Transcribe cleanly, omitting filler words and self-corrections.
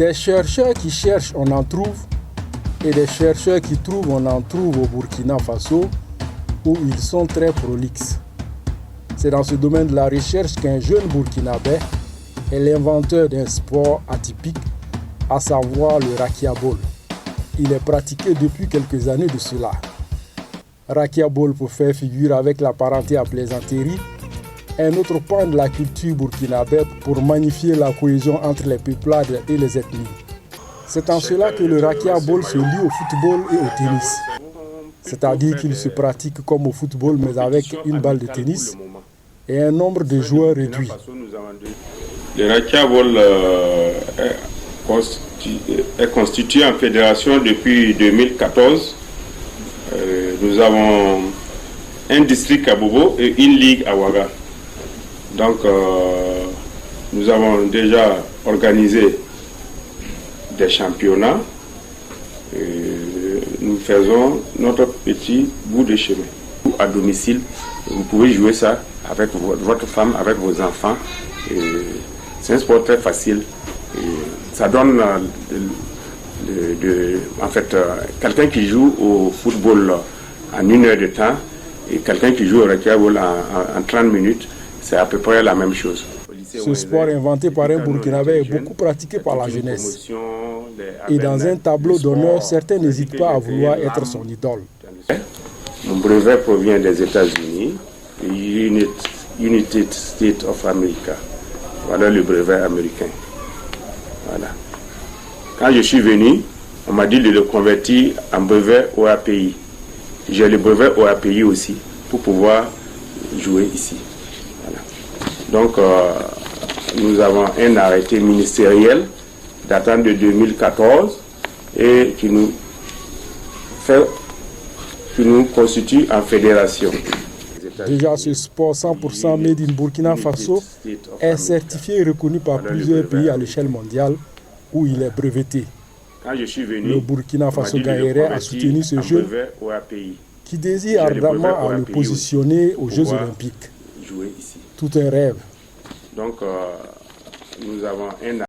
Des chercheurs qui cherchent, on en trouve, et des chercheurs qui trouvent, on en trouve au Burkina Faso, où ils sont très prolixes. C'est dans ce domaine de la recherche qu'un jeune Burkinabé est l'inventeur d'un sport atypique, à savoir le rakia ball. Il est pratiqué depuis quelques années de cela. Rakia ball pour faire figure avec la parenté à plaisanterie, un autre pan de la culture burkinabé pour magnifier la cohésion entre les peuplades et les ethnies. C'est en cela que le rakia ball se lie au football et au tennis. C'est-à-dire qu'il se pratique comme au football mais avec une balle de tennis et un nombre de joueurs réduit. Le rakia ball est constitué en fédération depuis 2014. Nous avons un district à Bobo et une ligue à Ouaga. Donc, nous avons déjà organisé des championnats. Nous faisons notre petit bout de chemin. À domicile, vous pouvez jouer ça avec votre femme, avec vos enfants. C'est un sport très facile. Ça donne en fait, quelqu'un qui joue au football en 1 heure de temps et quelqu'un qui joue au rakia ball en 30 minutes, c'est à peu près la même chose. Ce sport inventé par un Burkinabé est beaucoup pratiqué par la jeunesse. Et dans un tableau d'honneur, certains n'hésitent pas à vouloir être son idole. Mon brevet provient des États-Unis, United States of America. Voilà le brevet américain. Voilà. Quand je suis venu, on m'a dit de le convertir en brevet OAPI. J'ai le brevet OAPI aussi pour pouvoir jouer ici. Voilà. Donc, nous avons un arrêté ministériel datant de 2014 et qui nous constitue en fédération. Déjà, ce sport 100% made in Burkina Faso est certifié et reconnu par plusieurs pays à l'échelle mondiale où il est breveté. Le Burkina Faso gagnerait à soutenir ce jeu qui désire ardemment à le positionner aux Jeux Olympiques. Tout un rêve. Donc, nous avons un